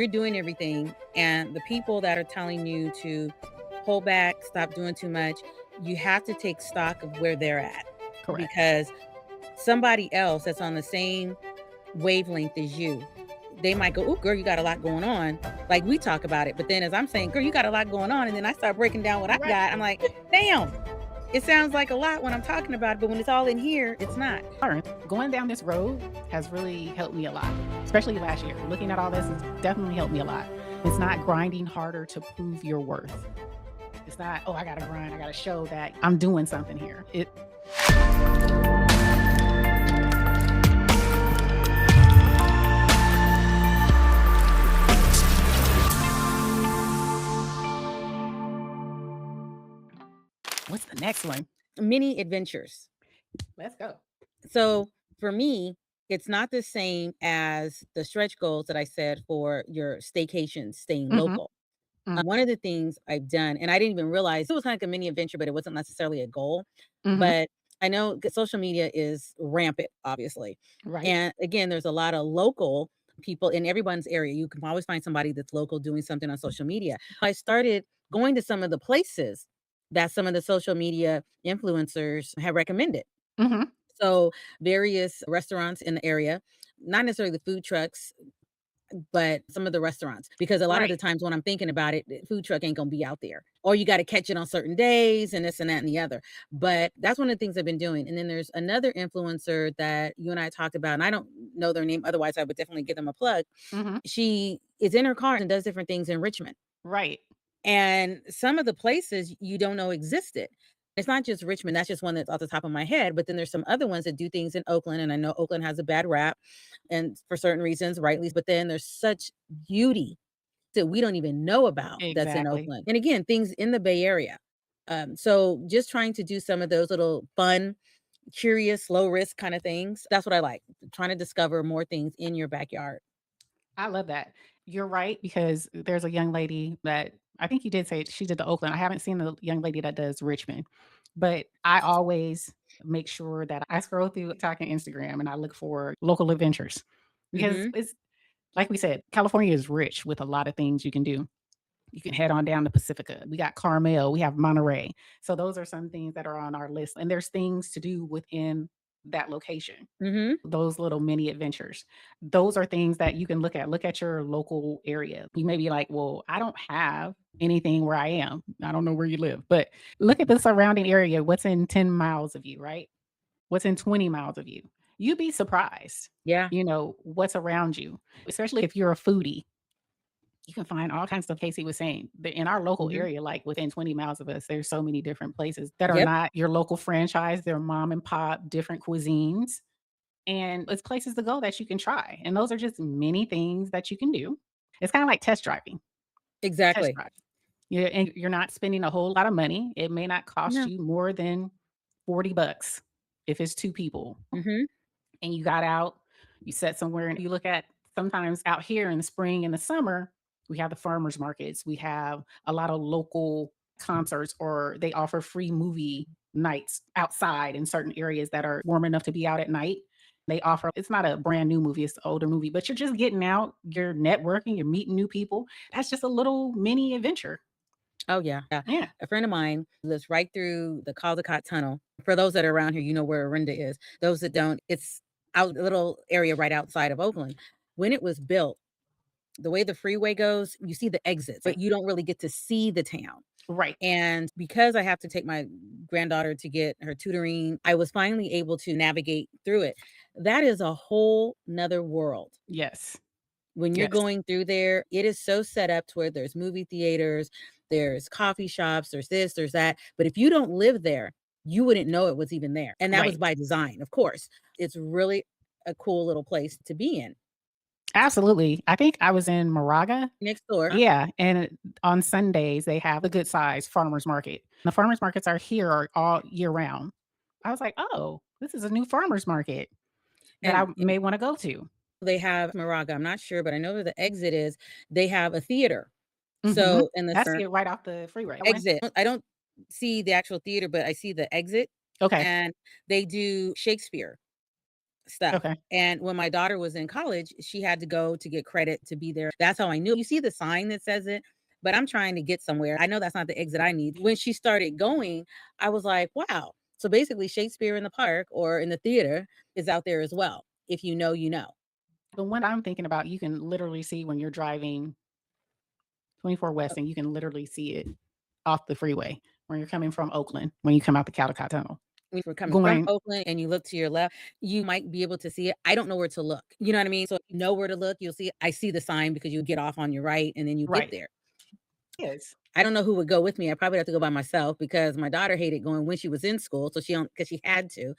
You're doing everything, and the people that are telling you to pull back, stop doing too much, you have to take stock of where they're at Correct. because somebody else that's on the same wavelength as you, they might go, "Oh, girl, you got a lot going on." Like we talk about it, but then as I'm saying, "Girl, you got a lot going on," and then I start breaking down what I Right. got, I'm like, "Damn, it sounds like a lot when I'm talking about it, but when it's all in here, it's not." Going down this road has really helped me a lot, especially last year. Looking at all this has definitely helped me a lot. It's not grinding harder to prove your worth. It's not, oh, I got to grind. I got to show that I'm doing something here. What's the next one? Mini adventures. Let's go. So for me, it's not the same as the stretch goals that I said for your staycation, staying Mm-hmm. local. One of the things I've done, and I didn't even realize it was kind of like a mini adventure, but it wasn't necessarily a goal. Mm-hmm. But I know social media is rampant, obviously. Right. And again, there's a lot of local people in everyone's area. You can always find somebody that's local doing something on social media. I started going to some of the places that some of the social media influencers have recommended. Mm-hmm. So various restaurants in the area, not necessarily the food trucks, but some of the restaurants, because a lot of the Right. times when I'm thinking about it, the food truck ain't gonna be out there, or you got to catch it on certain days and this and that and the other. But that's one of the things I've been doing. And then there's another influencer that you and I talked about, and I don't know their name. Otherwise, I would definitely give them a plug. Mm-hmm. She is in her car and does different things in Richmond. Right. And some of the places you don't know existed. It's not just Richmond, that's just one that's off the top of my head, but then there's some other ones that do things in Oakland, and I know Oakland has a bad rap, and for certain reasons, rightly, but then there's such beauty that we don't even know about that's in Exactly. Oakland. And again, things in the Bay Area. So just trying to do some of those little fun, curious, low risk kind of things. That's what I like. Trying to discover more things in your backyard. I love that. You're right, because there's a young lady that I think you did say she did the Oakland. I haven't seen the young lady that does Richmond, but I always make sure that I scroll through TikTok and Instagram and I look for local adventures because Hmm. it's like we said, California is rich with a lot of things you can do. You can head on down to Pacifica. We got Carmel, we have Monterey. So those are some things that are on our list. And there's things to do within that location, Hmm. those little mini adventures. Those are things that you can look at. Look at your local area. You may be like, well, I don't have anything where I am. I don't know where you live, but look at the surrounding area. What's in 10 miles of you, right? What's in 20 miles of you? You'd be surprised, Yeah. what's around you, especially if you're a foodie. You can find all kinds of stuff. Casey was saying that in our local Hmm. area, like within 20 miles of us, there's so many different places that are Yep. not your local franchise. They're mom and pop, different cuisines, and it's places to go that you can try. And those are just many things that you can do. It's kind of like test driving. Test Exactly. drive. Yeah, and you're not spending a whole lot of money. It may not cost No. you more than $40 if it's two people. Hmm. And you got out, you sat somewhere, and you look at sometimes out here in the spring and the summer, we have the farmers markets. We have a lot of local concerts, or they offer free movie nights outside in certain areas that are warm enough to be out at night. They offer, it's not a brand new movie, it's an older movie, but you're just getting out, you're networking, you're meeting new people. That's just a little mini adventure. Oh, yeah. Yeah. Yeah. A friend of mine lives right through the Caldecott Tunnel. For those that are around here, you know where Orinda is. Those that don't, it's out a little area right outside of Oakland. When it was built, the way the freeway goes, you see the exits, but you don't really get to see the town. Right. And because I have to take my granddaughter to get her tutoring, I was finally able to navigate through it. That is a whole nother world. Yes. When you're Yes. going through there, it is so set up to where there's movie theaters, there's coffee shops, there's this, there's that. But if you don't live there, you wouldn't know it was even there. And that was Right. by design, of course. It's really a cool little place to be in. Absolutely. I think I was in Moraga. Next door. Yeah, and on Sundays, they have a good size farmer's market. The farmers markets are here are all year round. I was like, "Oh, this is a new farmer's market that I And may wanna go to." they have Moraga, I'm not sure, but I know where the exit is. They have a theater. Mhm. So in the I see it right off the freeway. I went. exit, I don't see the actual theater, but I see the exit, Okay. and they do Shakespeare. stuff. Okay. And when my daughter was in college, she had to go to get credit to be there. That's how I knew. You see the sign that says it, but I'm trying to get somewhere. I know that's not the exit I need. When she started going, I was like, wow. So basically, Shakespeare in the park or in the theater is out there as well. If you know, you know. The one I'm thinking about, you can literally see when you're driving 24 West, and you can literally see it off the freeway when you're coming from Oakland, when you come out the Caldecott Tunnel. If you're coming from Going Oakland and you look to your left, you might be able to see it. I don't know where to look. You know what I mean? So if you know where to look, you'll see I see the sign because you get off on your right and then you get right. there. Yes. I don't know who would go with me. I probably have to go by myself because my daughter hated going when she was in school. So she don't because she had to.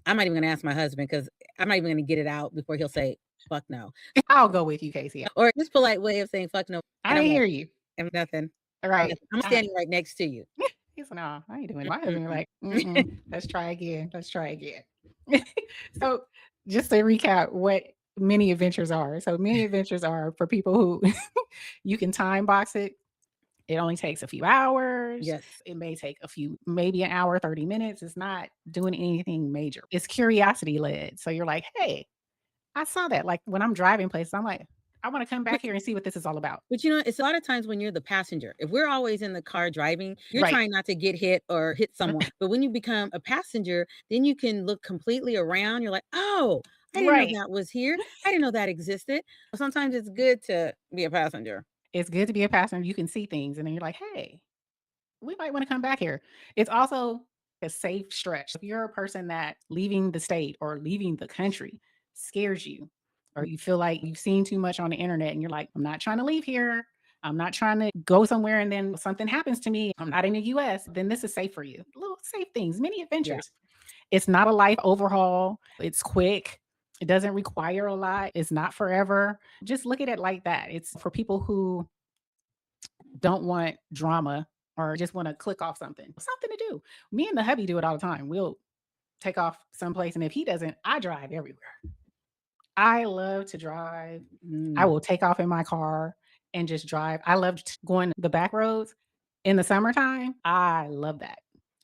I'm not even gonna ask my husband because I'm not even gonna get it out before he'll say, fuck no. I'll go with you, Casey. Or just polite way of saying fuck no. And I I'm like, hear you. I'm nothing. All right. Nothing. I'm standing right next to you. He's like, "No, I ain't doing it." My husband Mm-mm. like, "Mm-mm, let's try again. Let's try again." So, just to recap what mini adventures are. So, mini adventures are for people who you can time box it. It only takes a few hours. Yes. It may take a few, maybe an hour, 30 minutes. It's not doing anything major. It's curiosity led. So you're like, hey, I saw that. Like when I'm driving places, I'm like, I want to come back here and see what this is all about. But, you know, it's a lot of times when you're the passenger. If we're always in the car driving, you're Right. trying not to get hit or hit someone. But when you become a passenger, then you can look completely around. You're like, "Oh, I didn't know Right. that was here. I didn't know that existed." Sometimes it's good to be a passenger. It's good to be a passenger. You can see things and then you're like, hey, we might want to come back here. It's also a safe stretch. If you're a person that leaving the state or leaving the country scares you, or you feel like you've seen too much on the internet and you're like, I'm not trying to leave here. I'm not trying to go somewhere and then something happens to me. I'm not in the US. Then this is safe for you. Little safe things, mini Yeah. adventures. It's not a life overhaul. It's quick. It doesn't require a lot. It's not forever. Just look at it like that. It's for people who don't want drama or just want to click off something to do. Me and the hubby do it all the time. We'll take off someplace, and if he doesn't, I drive everywhere. I love to drive. I Mm. will take off in my car and just drive. I love going the back roads in the summertime. I love that.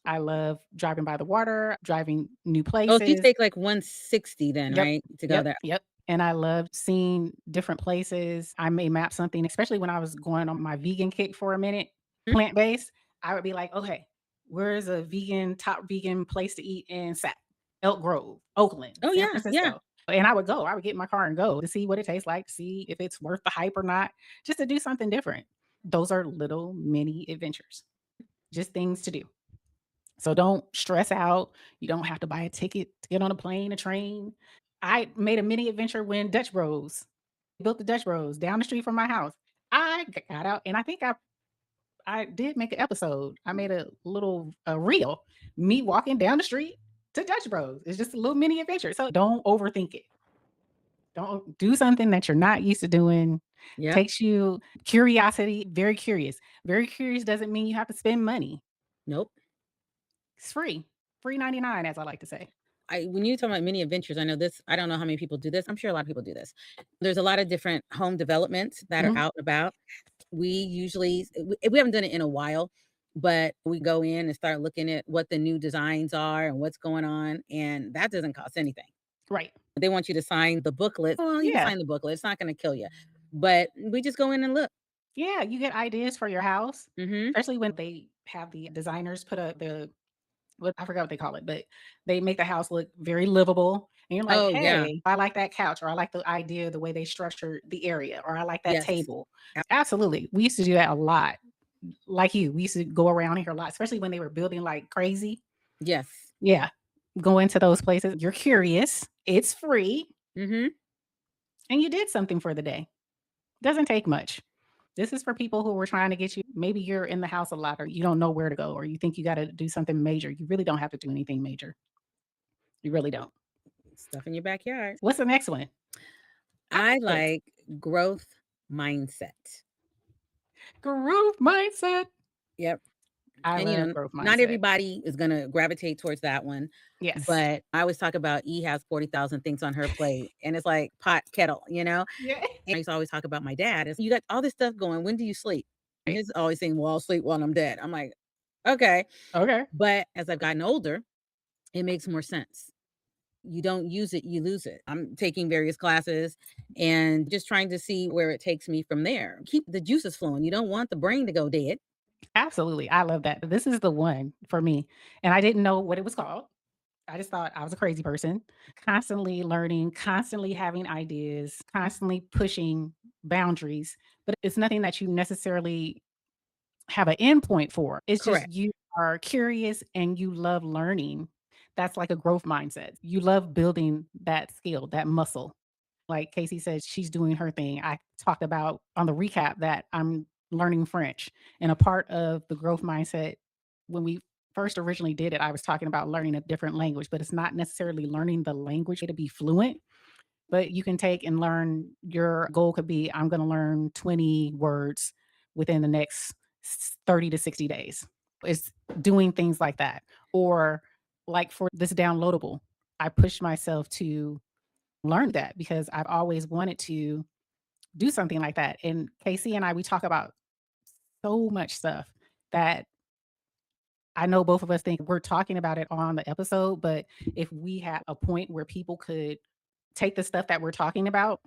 I love driving by the water, driving new Oh, so you places. take like 160 then, Yep. right? To go Yep. there. Yep. And I loved seeing different places. I may map something, especially when I was going on my vegan kick for a minute, Mhm. plant-based. I would be like, okay, where's a top vegan place to eat in Elk Grove, Oakland, Oh, San yeah, yeah. Francisco? And I would go. I would get in my car and go to see what it tastes like, see if it's worth the hype or not, just to do something different. Those are little mini adventures, just things to do. So don't stress out. You don't have to buy a ticket to get on a plane, a train. I made a mini adventure when Dutch Bros built the Dutch Bros down the street from my house. Got out and I think I did make an episode. I made a little a reel, me walking down the street to Dutch Bros. It's just a little mini adventure. So don't overthink it. Don't do something that you're not used to doing. Yep. Takes you curiosity, very curious. Very curious doesn't mean you have to spend money. Nope. It's free. Free 99, as I like to say. When you talk about mini adventures, I know this. I don't know how many people do this. I'm sure a lot of people do this. There's a lot of different home developments that are Mhm. out and about. We usually we haven't done it in a while, but we go in and start looking at what the new designs are and what's going on, and that doesn't cost anything. Right. They want you to sign the booklet. Well, you can Yeah. sign the booklet. It's not going to kill you, but we just go in and look. Yeah, you get ideas for your house, Hmm. especially when they have the designers put up the what I forgot what they call it, but they make the house look very livable. And you're like, Oh yeah, hey, I like that couch, or I like the idea, the way they structured the area, or I like that yes, table. Ab- Absolutely. We used to do that a lot. Like you, we used to go around here a lot, especially when they were building like crazy. yes. Yeah. Go into those places. You're curious. It's free. Hmm. And you did something for the day. Doesn't take much. This is for people who were trying to get you. Maybe you're in the house a lot, or you don't know where to go, or you think you got to do something major. You really don't have to do anything major. You really don't. Stuff in your backyard. What's the next one? I I like this. like growth mindset. Growth mindset. Yep. I And, love growth not mindset. everybody is gonna gravitate towards that one, Yes. but I always talk about E has 40,000 things on her plate, and it's like pot, kettle, you know? Yeah. And I used to always talk about my dad is, "You got all this stuff going, when do you sleep?" And Right. his always saying, "Well, I'll sleep when I'm dead." I'm like, "Okay." Okay. But as I've gotten older, it makes more sense. You don't use it, you lose it. I'm taking various classes and just trying to see where it takes me from there. Keep the juices flowing. You don't want the brain to go dead. Absolutely. I love that. This is the one for me. And I didn't know what it was called. I just thought I was a crazy person, constantly learning, constantly having ideas, constantly pushing boundaries. But it's nothing that you necessarily have an endpoint for. It's just Correct. you are curious and you love learning. That's like a growth mindset. You love building that skill, that muscle. Like Casey said, she's doing her thing. I talked about on the recap that I'm learning French. And a part of the growth mindset, when we first originally did it, I was talking about learning a different language, but it's not necessarily learning the language to be fluent, but you can take and learn. Your goal could be, I'm going to learn 20 words within the next 30 to 60 days. It's doing things like that. Or like for this downloadable, I pushed myself to learn that because I've always wanted to do something like that. And Casey and I, we talk about so much stuff that I know both of us think we're talking about it on the episode, but if we had a point where people could take the stuff that we're talking about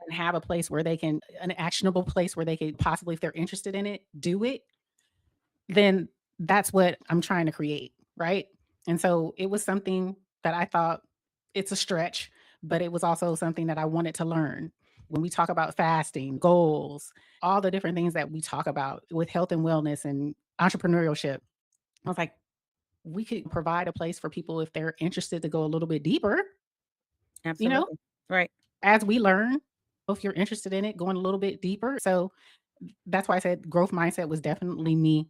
and have a place where they can, an actionable place where they could possibly, if they're interested in it, do it, then that's what I'm trying to create, right? And so it was something that I thought, it's a stretch, but it was also something that I wanted to learn. When we talk about fasting, goals, all the different things that we talk about with health and wellness and entrepreneurship, I was like, we could provide a place for people if they're interested to go a little bit deeper, you know, Absolutely. Right. as we learn, if you're interested in it, going a little bit deeper. So that's why I said growth mindset was definitely me.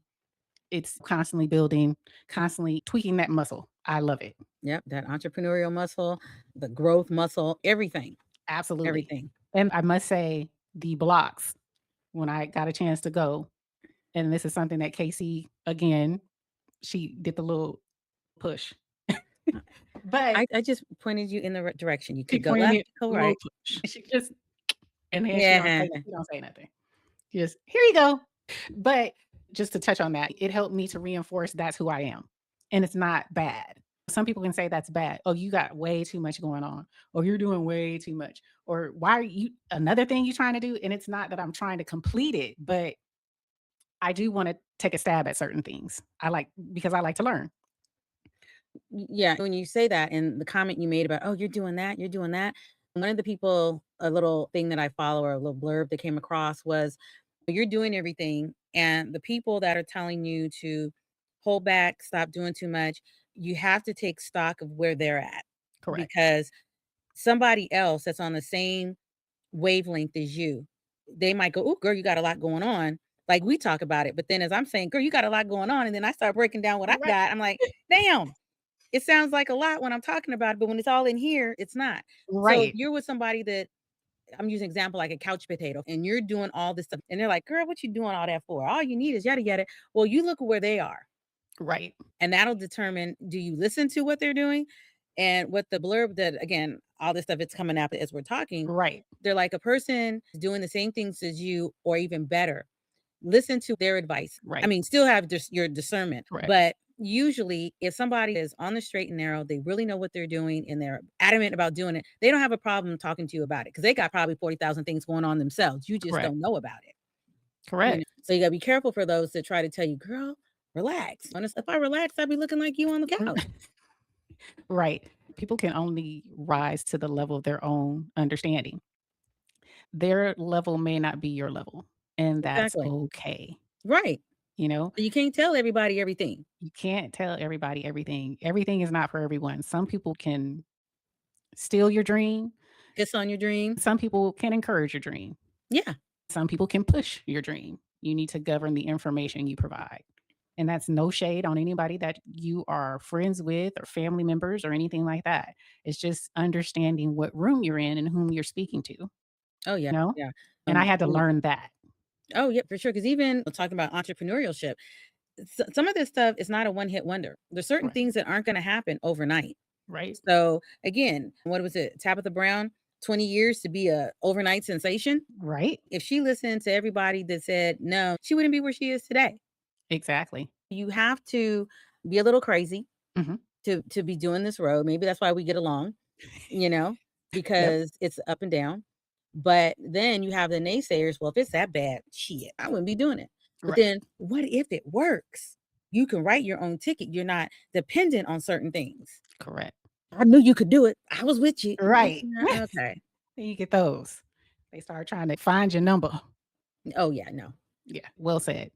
It's constantly building, constantly tweaking that muscle. I love it. Yep. That entrepreneurial muscle, the growth muscle, everything, Absolutely. everything. And I must say, the blocks, when I got a chance to go, and this is something that Casey, again, she did the little push. Uh, But I just pointed you in the right direction. You she could go pointed left, me go a little right. push. She just, and then Yeah. she don't say nothing. Just, "Here you go." But just to touch on that, it helped me to reinforce that's who I am, and it's not bad. Some people can say that's bad. "Oh, you got way too much going on," or "You're doing way too much," or "Why are you another thing you're trying to do?" And it's not that I'm trying to complete it, but I do wanna take a stab at certain things. Because I like to learn. Yeah, when you say that and the comment you made about, "Oh, you're doing that, you're doing that." One of the people, a little thing that I follow or a little blurb that came across was, "You're doing everything, and the people that are telling you to hold back, stop doing too much, you have to take stock of where they're at, Correct. because somebody else that's on the same wavelength as you, they might go, 'Ooh, girl, you got a lot going on.'" Like, we talk about it, but then as I'm saying, "Girl, you got a lot going on," and then I start breaking down what I Right. got, I'm like, "Damn." It sounds like a lot when I'm talking about it, but when it's all in here, it's not. So if Right. you're with somebody that, I'm using example like a couch potato, and you're doing all this stuff, and they're like, "Girl, what you doing all that for? All you need is yada yada." Well, you look at where they are, Right. and that'll determine, do you listen to what they're doing? And what the blurb that, again, all this stuff it's coming out as we're talking, Right. they're like, a person doing the same things as you or even better, listen to their advice. I Right. mean, still have your discernment, Correct. but usually if somebody is on the straight and narrow, they really know what they're doing and they're adamant about doing it, they don't have a problem talking to you about it because they got probably 40,000 things going on themselves. You just Correct. don't know about it. Correct. So you got to be careful for those that try to tell you, "Girl, relax." Honest, if I relax, I'd be looking like you on the couch. Right. People can only rise to the level of their own understanding. Their level may not be your level, and that's Exactly. okay. Right. You know, You can't tell everybody everything. you can't tell everybody everything. Everything is not for everyone. Some people can steal your dream. Piss on your dream. Some people can encourage your dream. Yeah. Some people can push your dream. You need to govern the information you provide. And that's no shade on anybody that you are friends with or family members or anything like that. It's just understanding what room you're in and whom you're speaking to, you Oh yeah. know? Yeah. And I had to You know, learn that. oh yeah, for sure. Because even talking about entrepreneurship, some of this stuff is not a one hit wonder. There's certain Right. things that aren't going to happen overnight. Right. So again, what was it? Tabitha Brown, 20 years to be a overnight sensation. Right. If she listened to everybody that said no, she wouldn't be where she is today. Exactly. You have to be a little crazy Mhm. to be doing this road. Maybe that's why we get along. you know, Yep. because it's up and down. But then you have the naysayers, well, if it's that bad, shit, I wouldn't be doing it. But Right. then what if it works? You can write your own ticket. You're not dependent on certain things. Correct. I knew you could do it. I was with you. Right. Okay. You get those. They start trying to find your number. Oh yeah, no. Yeah, well said.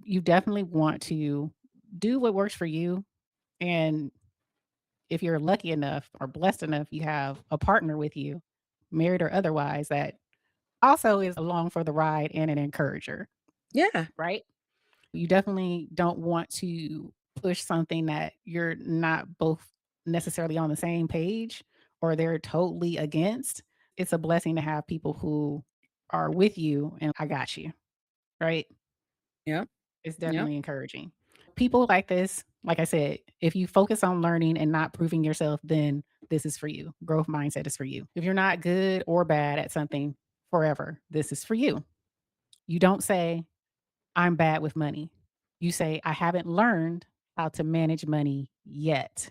You definitely want to do what works for you. And if you're lucky enough or blessed enough, you have a partner with you, married or otherwise, that also is along for the ride and an encourager, Yeah. right? You definitely don't want to push something that you're not both necessarily on the same page or they're totally against. It's a blessing to have people who are with you and I got you, right? Yep. It's Yep. definitely encouraging. People like this, like I said, if you focus on learning and not proving yourself, then this is for you. Growth mindset is for you. If you're not good or bad at something forever, this is for you. You don't say, I'm bad with money. You say, I haven't learned how to manage money yet.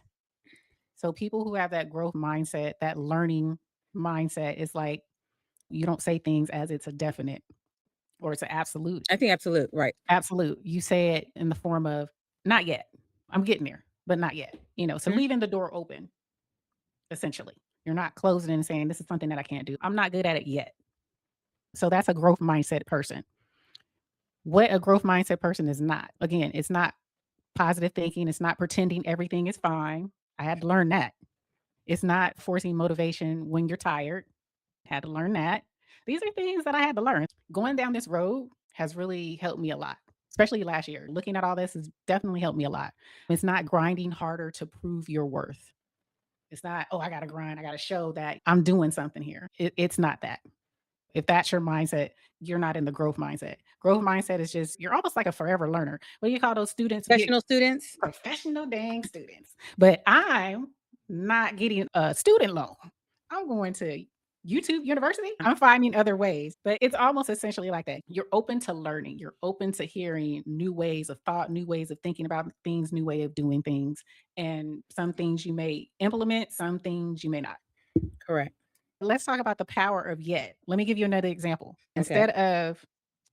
So people who have that growth mindset, that learning mindset is like, you don't say things as it's a definite or it's an absolute. I think absolute, right. Absolute. You say it in the form of, "Not yet. I'm getting there, but not yet." So Mhm. leaving the door open, essentially. You're not closing and saying, "This is something that I can't do. I'm not good at it yet." So that's a growth mindset person. What a growth mindset person is not. Again, it's not positive thinking. It's not pretending everything is fine. I had to learn that. It's not forcing motivation when you're tired. Had to learn that. These are things that I had to learn. Going down this road has really helped me a lot, especially last year. Looking at all this has definitely helped me a lot. It's not grinding harder to prove your worth. It's not, oh, I got to grind. I got to show that I'm doing something here. It's not that. If that's your mindset, you're not in the growth mindset. Growth mindset is just, you're almost like a forever learner. What do you call those students who get Professional students? professional dang students? But I'm not getting a student loan. I'm going to YouTube University. I'm finding other ways, but it's almost essentially like that. You're open to learning. You're open to hearing new ways of thought, new ways of thinking about things, new way of doing things. And some things you may implement, some things you may not. Correct. Let's talk about the power of yet. Let me give you another example. Okay. Instead of,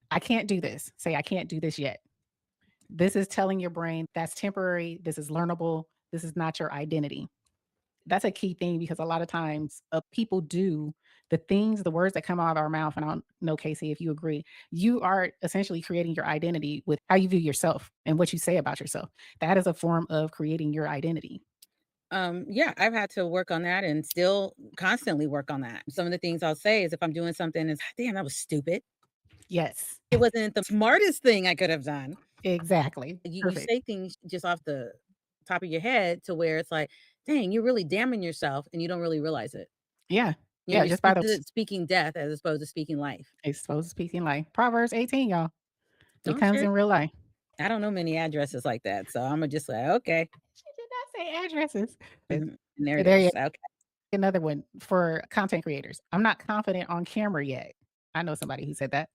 I can't do this, say, I can't do this yet. This is telling your brain that's temporary. This is learnable. This is not your identity. That's a key thing because a lot of times people do the things, the words that come out of our mouth. And I don't know, Casey, if you agree, you are essentially creating your identity with how you view yourself and what you say about yourself. That is a form of creating your identity. Yeah, I've had to work on that and still constantly work on that. Some of the things I'll say is if I'm doing something is, damn, that was stupid. Yes, It wasn't the smartest thing I could have done. exactly. You Perfect. say things just off the top of your head to where it's like, dang, you're really damning yourself and you don't really realize it. Yeah. You know, Yeah. you're Just by those speaking death as opposed to speaking life. exposed speaking life. Proverbs 18, y'all. It Oh, comes sure. in real life. I don't know many addresses like that. So I'm gonna just say, okay. She did not say addresses. Mhm. And there it There you is. Okay. another one for content creators. I'm not confident on camera yet. I know somebody who said that.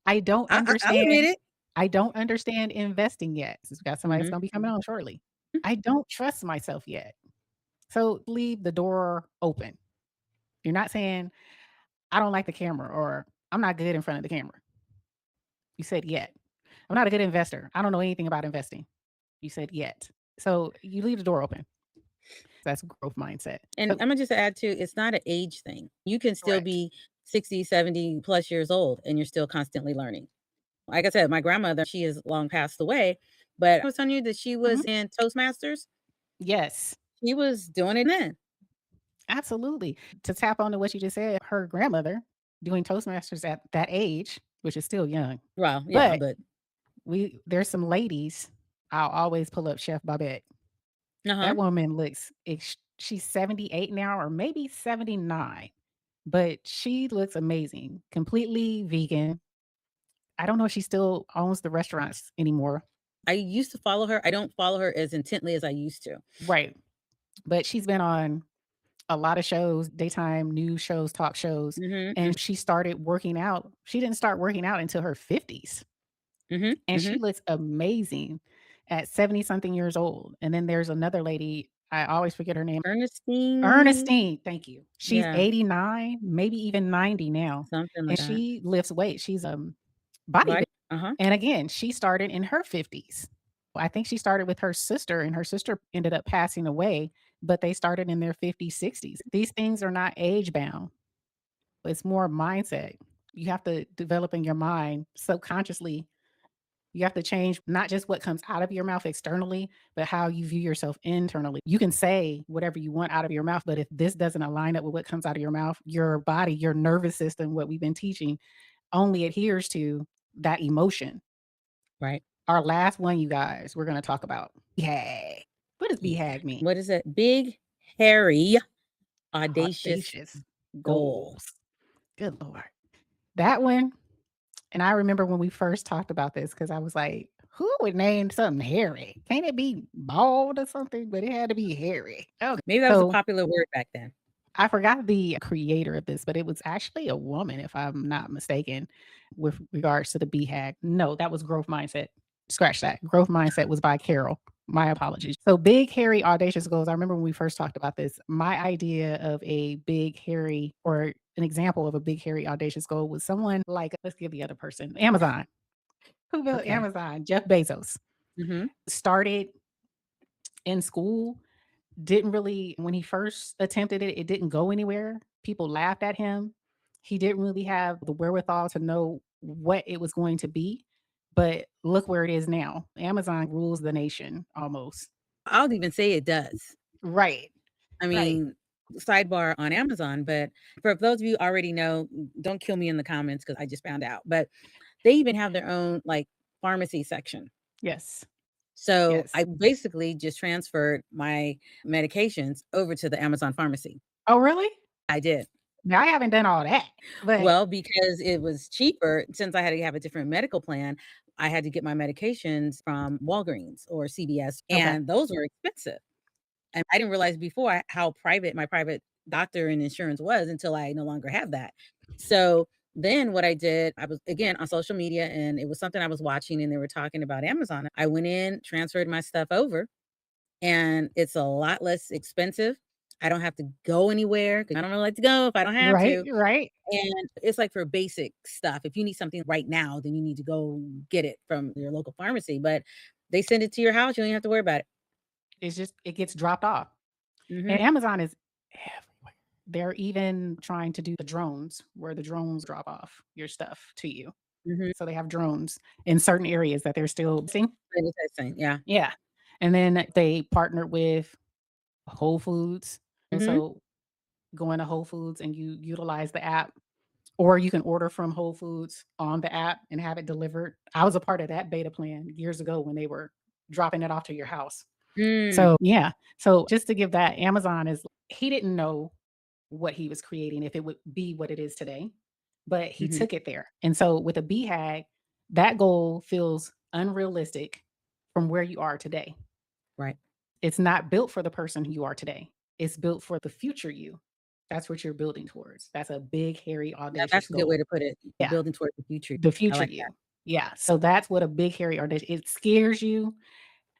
I don't I'll admit understand it. I don't understand investing yet. Since we got somebody that's Mhm. gonna be coming on shortly. I don't trust myself yet. So leave the door open. You're not saying, I don't like the camera or I'm not good in front of the camera. You said yet. I'm not a good investor. I don't know anything about investing. You said yet. So you leave the door open. That's growth mindset. And So Imma just add too, it's not an age thing. You can still correct. be 60, 70 plus years old, and you're still constantly learning. Like I said, my grandmother, she has long passed away, but I was telling you that she was Mhm. in Toastmasters. Yes. She was doing it then. Absolutely. To tap on to what you just said, her grandmother doing Toastmasters at that age, which is still young. Well, yeah, But but there's some ladies, I'll always pull up Chef Babette. uh-huh. That woman she's 78 now or maybe 79, but she looks amazing. Completely vegan. I don't know if she still owns the restaurants anymore. I used to follow her. I don't follow her as intently as I used to. Right. But she's been on a lot of shows, daytime news shows, talk shows, Mhm, and she started working out. She didn't start working out until her 50s, mhm, and she mhm. looks amazing at 70 something years old. And then there's another lady, I always forget her name. Ernestine? Ernestine, thank you. She's Yeah, 89, maybe even 90 now, something like and that. she lifts weight. She's, bodybuilder, Body uh-huh. and again, she started in her 50s. I think she started with her sister, and her sister ended up passing away, but they started in their 50s, 60s. These things are not age bound. It's more mindset. You have to develop in your mind subconsciously. You have to change not just what comes out of your mouth externally, but how you view yourself internally. You can say whatever you want out of your mouth, but if this doesn't align up with what comes out of your mouth, your body, your nervous system, what we've been teaching, only adheres to that emotion. Right. Our last one, you guys, we're going to talk about BHAG. What does Yeah. BHAG mean? What is it? Big, hairy, audacious Audacious goal. goals. Good Lord. That one, and I remember when we first talked about this because I was like, who would name something hairy? Can't it be bald or something? But it had to be hairy. Okay. Maybe that was a So popular word back then. I forgot the creator of this, but it was actually a woman, if I'm not mistaken, with regards to the BHAG. No, that was growth mindset. Scratch that. Growth mindset was by Carol. My apologies. So big, hairy, audacious goals. I remember when we first talked about this. My idea of a big, hairy, or an example of a big, hairy, audacious goal was someone like, let's give the other person, Amazon. Who built Okay. Amazon? Jeff Bezos. Mhm. Started in school, didn't really when he first attempted it, it didn't go anywhere. People laughed at him. He didn't really have the wherewithal to know what it was going to be, but look where it is now. Amazon rules the nation almost. I'll even say it does. Right. I Right. mean, sidebar on Amazon, but for those of you who already know, don't kill me in the comments because I just found out, but they even have their own, like, pharmacy section. Yes. So, Yes. I basically just transferred my medications over to the Amazon pharmacy. Oh, really? I did. Now I haven't done all that, but Well, because it was cheaper since I had to have a different medical plan, I had to get my medications from Walgreens or CVS, okay. and those were expensive. And I didn't realize before how private my private doctor and insurance was until I no longer have that. So then what I did, I was again on social media and it was something I was watching and they were talking about Amazon. I went in, transferred my stuff over, and it's a lot less expensive. I don't have to go anywhere because I don't really like to go if I don't have Right, to. right. And it's like for basic stuff. If you need something right now, then you need to go get it from your local pharmacy. But they send it to your house. You don't even have to worry about it. It's just it gets dropped off. And Hmm. Amazon is everywhere. They're even trying to do the drones where the drones drop off your stuff to you. Hmm. So they have drones in certain areas that they're still seeing. Yeah. Yeah. And then they partnered with Whole Foods. And Hmm. so going to Whole Foods and you utilize the app, or you can order from Whole Foods on the app and have it delivered. I was a part of that beta plan years ago when they were dropping it off to your house. Mm. So, yeah. So just to give that, Amazon is he didn't know what he was creating, if it would be what it is today, but he Mhm. took it there. And so with a BHAG, that goal feels unrealistic from where you are today. Right. It's not built for the person who you are today. It's built for the future you. That's what you're building towards. That's a big, hairy, Yeah, audacious that's a good way goal. to put it. You're Yeah, building towards the future. the I future like that. you. Yeah. So that's what a big, hairy, audacious. It scares you.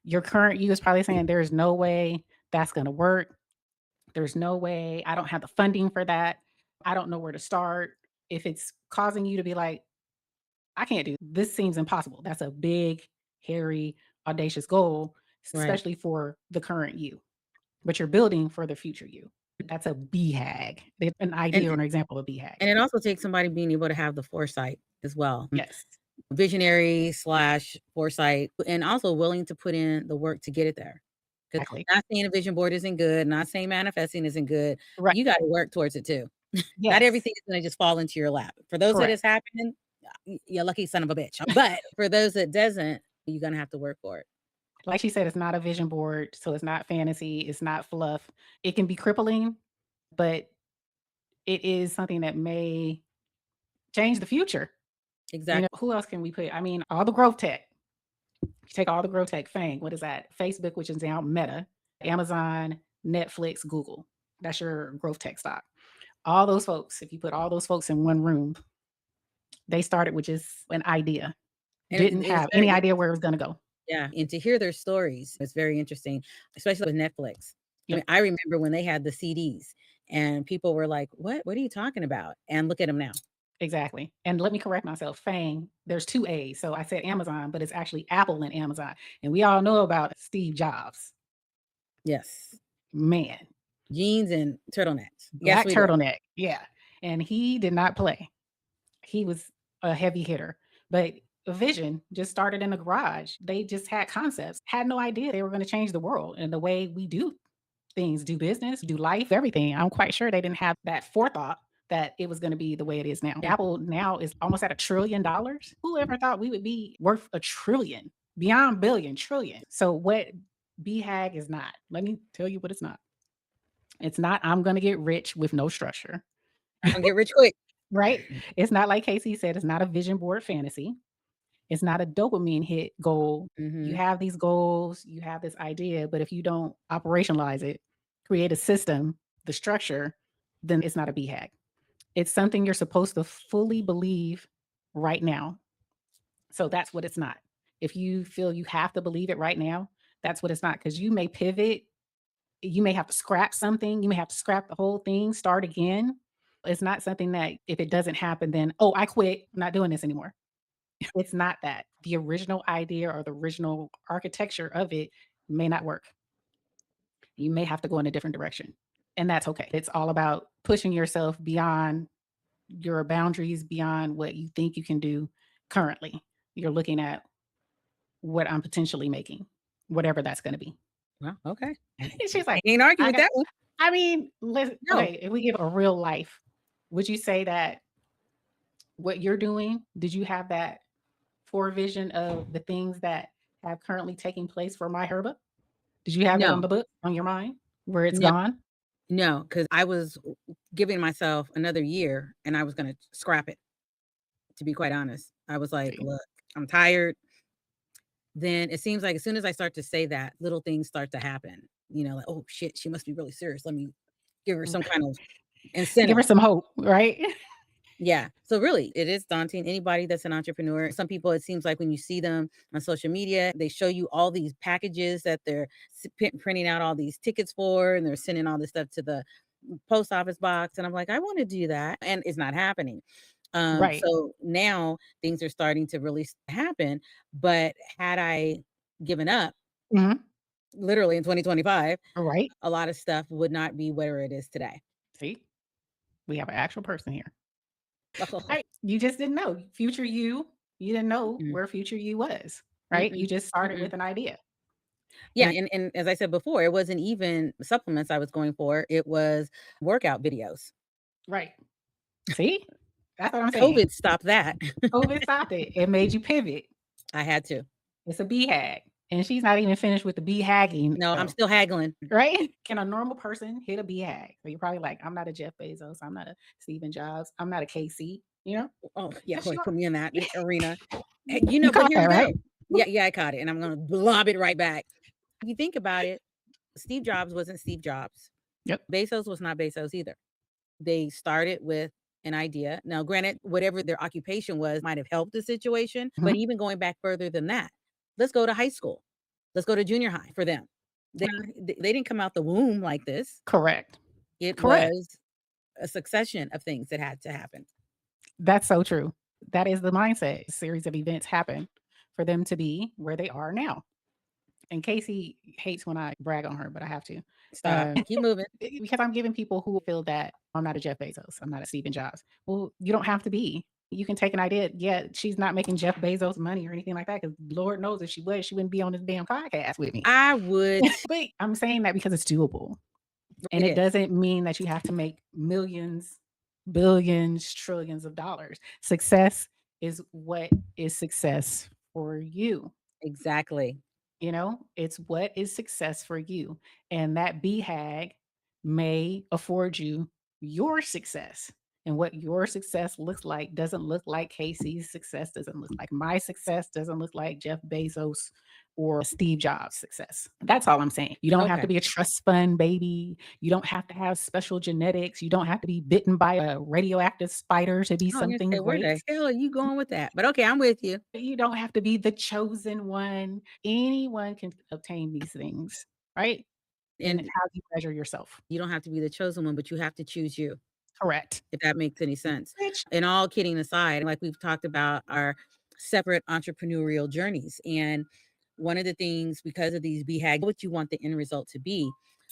Your current you is probably saying, "There's no way that's going to work. There's no way I don't have the funding for that. I don't know where to start." If it's causing you to be like, I can't do this seems impossible. That's a big, hairy, audacious goal, Right. especially for the current you. But you're building for the future you. That's a BHAG. An And idea or an example of BHAG. and it also takes somebody being able to have the foresight as well. Yes. Visionary slash foresight and also willing to put in the work to get it there. 'Cause Exactly. not saying a vision board isn't good, not saying manifesting isn't good. Right. You gotta work towards it too. Not Yes. everything is gonna just fall into your lap. For those that Correct. is happening, you're lucky son of a bitch. But for those that doesn't, you're gonna have to work for it. Like she said, it's not a vision board, so it's not fantasy, it's not fluff. It can be crippling, but it is something that may change the future. Exactly. Who else can we put? I mean, all the growth tech. You take all the growth tech, Fang, what is that? Facebook, which is now Meta, Amazon, Netflix, Google. That's your growth tech stock. All those folks, if you put all those folks in one room, they started with just an idea, And didn't it's have any very idea where it was gonna go. yeah, and to hear their stories is very interesting, especially with Netflix. I mean, Yep. I remember when they had the CDs and people were like, "What? What are you talking about?" And look at them now. Exactly. And let me correct myself. Fang, there's 2 A's. So I said Amazon, but it's actually Apple and Amazon. And we all know about Steve Jobs. Yes. Man, Jeans and turtlenecks. Yes, black we do. turtleneck. Yeah. And he did not play. He was a heavy hitter. But Vision just started in a garage. They just had concepts, had no idea they were going to change the world and the way we do things, do business, do life, everything. I'm quite sure they didn't have that forethought that it was going to be the way it is now. Mm. Apple now is almost at $1 trillion. Who ever thought we would be worth a trillion, beyond billion, trillion? So what BHAG is not, let me tell you what it's not. It's not, I'm going to get rich with no structure, Not gonna get rich quick. right? It's not like Casey said, it's not a vision board fantasy. It's not a dopamine hit goal. You Mhm. have these goals, you have this idea, but if you don't operationalize it, create a system, the structure, then it's not a BHAG. It's something you're supposed to fully believe right now. So that's what it's not. If you feel you have to believe it right now, that's what it's not. Because you may pivot, you may have to scrap something, you may have to scrap the whole thing, start again. It's not something that if it doesn't happen, then, oh, I quit, I'm not doing this anymore. It's not that. The original idea or the original architecture of it may not work. You may have to go in a different direction, and that's okay. It's all about pushing yourself beyond your boundaries, beyond what you think you can do currently. You're looking at what I'm potentially making, whatever that's gonna be. Well, okay. She's I like, can't argue I with got that one. I mean, listen, No. okay, if we give a real life, would you say that what you're doing, did you have that forevision of the things that have currently taken place for my herba? Did you have that on No. the book, on your mind, where it's No. gone? No. Because I was giving myself another year and I was gonna scrap it, to be quite honest. I was like, See? "Look, I'm tired." Then it seems like as soon as I start to say that, little things start to happen. Like, "Oh, shit, she must be really serious. Let me give her some kind of Give her incentive." some hope, right? Yeah. So really, it is daunting. Anybody that's an entrepreneur, some people, it seems like when you see them on social media, they show you all these packages that they're printing out all these tickets for, and they're sending all this stuff to the post office box. And I'm like, I want to do that. And it's not happening. Right. So now things are starting to really happen. But had I given up Mhm. literally in 2025, Right. a lot of stuff would not be where it is today. See? We have an actual person here. Oh, Right. You just didn't know. Future you didn't know mm-mm, where future you was, right? You mm-mm, just started mm-mm. with an idea. Yeah, And and as I said before, it wasn't even supplements I was going for, it was workout videos. right. See? That's what I'm saying. COVID stopped that. COVID stopped it. It made you pivot. I had to. It's a BHAG. And she's not even finished with the BHAGing No, I'm though. still haggling. Right? Can a normal person hit a BHAG? So you're probably like, I'm not a Jeff Bezos. I'm not a Steven Jobs. I'm not a KC, you know? Oh, yeah, Yes, boy, you are. put me in that Yeah. arena. You But caught here that, we right? go. Yeah, yeah, I caught it, and I'm gonna lob it right back. If you think about it, Steve Jobs wasn't Steve Jobs. Yep. Bezos was not Bezos either. They started with an idea. Now, granted, whatever their occupation was might have helped the situation, but Mhm. even going back further than that, let's go to high school. Let's go to junior high for them. They they didn't come out the womb like this. Correct. It Correct. was a succession of things that had to happen. That's so true. That is the mindset. A series of events happen for them to be where they are now. And Casey hates when I brag on her, but I have to. Stop. Keep moving. Because I'm giving people who feel that I'm not a Jeff Bezos, I'm not a Stephen Jobs. Well, you don't have to be. You can take an idea. Yeah, she's not making Jeff Bezos money or anything like that. Because Lord knows if she was, she wouldn't be on this damn podcast with me. I would. But I'm saying that because it's doable. And It it is. doesn't mean that you have to make millions, billions, trillions of dollars. Success is what is success for you. Exactly. You know, it's what is success for you. And that BHAG may afford you your success. And what your success looks like doesn't look like Casey's success, doesn't look like my success, doesn't look like Jeff Bezos or Steve Jobs' success. That's all I'm saying. You don't have to Okay. be a trust fund baby. You don't have to have special genetics. You don't have to be bitten by a radioactive spider to be Oh, I'm gonna something say, where great. the hell are you going with that? But okay, I'm with you. You don't have to be the chosen one. Anyone can obtain these things, right? And And how do you measure yourself? you don't have to be the chosen one, but you have to choose you, Correct. if that makes any sense. Which And all kidding aside, like we've talked about our separate entrepreneurial journeys. And one of the things, because of these BHAG, what you want the end result to be,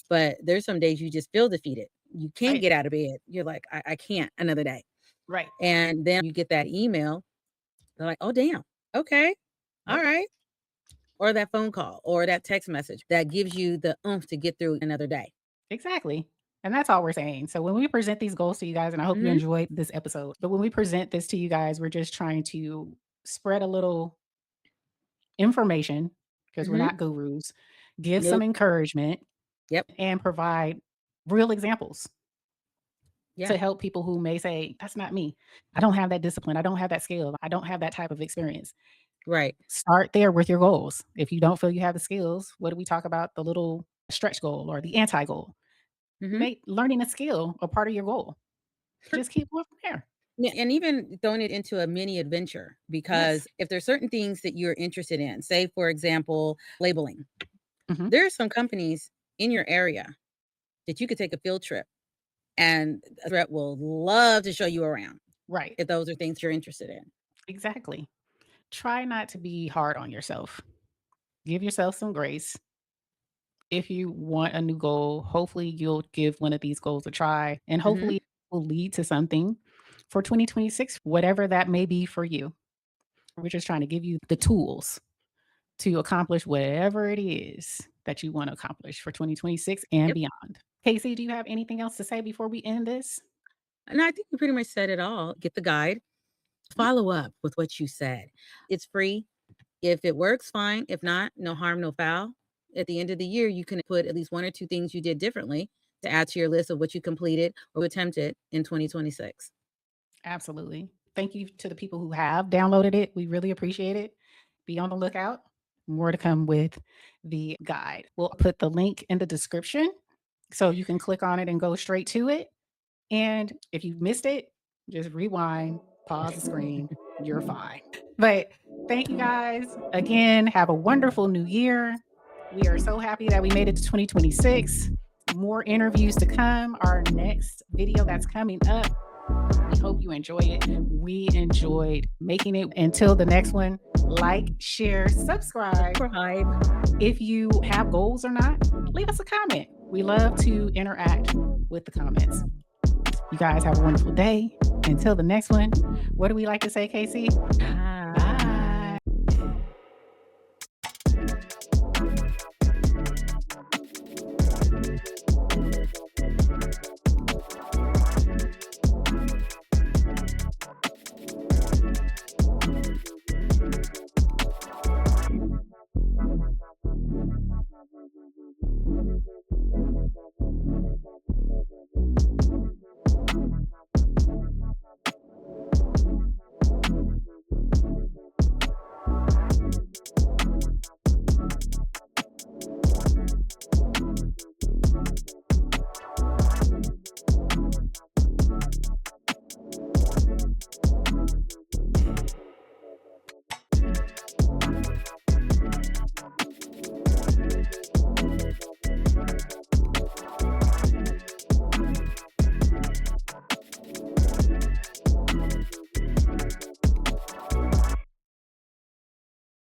but there's some days you just feel defeated. You can't right, get out of bed. You're like, I can't another day. right. And then you get that email. They're like, oh, damn. Okay. All Yep. right. Or that phone call or that text message that gives you the oomph to get through another day. Exactly. And that's all we're saying. So when we present these goals to you guys, and I hope you Mhm, enjoyed this episode, but when we present this to you guys, we're just trying to spread a little information because we're mhm. not gurus, give some Nope. encouragement, Yep. and provide real examples Yeah. to help people who may say, that's not me. I don't have that discipline. I don't have that skill. I don't have that type of experience. Right. Start there with your goals. If you don't feel you have the skills, what do we talk about? The little stretch goal or the anti goal. Mhm. Make learning a skill a part of your goal. Just keep going from there. Yeah, and even throwing it into a mini adventure, Yes. because if there's certain things that you're interested in, say, for example, labeling, Mhm. there are some companies in your area that you could take a field trip, and a rep will love to show you around Right. if those are things you're interested in. Exactly. Try not to be hard on yourself. Give yourself some grace. If you want a new goal, hopefully you'll give one of these goals a try and Mhm. hopefully it will lead to something for 2026, whatever that may be for you. We're just trying to give you the tools to accomplish whatever it is that you want to accomplish for 2026 and Yep. beyond. Casey, do you have anything else to say before we end this? And I think you pretty much said it all. Get the guide, Yeah, follow up with what you said. It's free. If it works, fine. If not, no harm, no foul. At the end of the year, you can put at least 1 or 2 things you did differently to add to your list of what you completed or attempted in 2026. absolutely. Thank you to the people who have downloaded it. We really appreciate it. Be on the lookout. More to come with the guide. We'll put the link in the description so you can click on it and go straight to it. And if you missed it, just rewind, pause the screen. You're fine. But thank you guys again. Have a wonderful new year. We are so happy that we made it to 2026. More interviews to come. Our next video that's coming up. We hope you enjoy it. We enjoyed making it. Until the next one, like, share, subscribe. Subscribe. If you have goals or not, leave us a comment. We love to interact with the comments. You guys have a wonderful day. Until the next one, what do we like to say, Casey? Ah.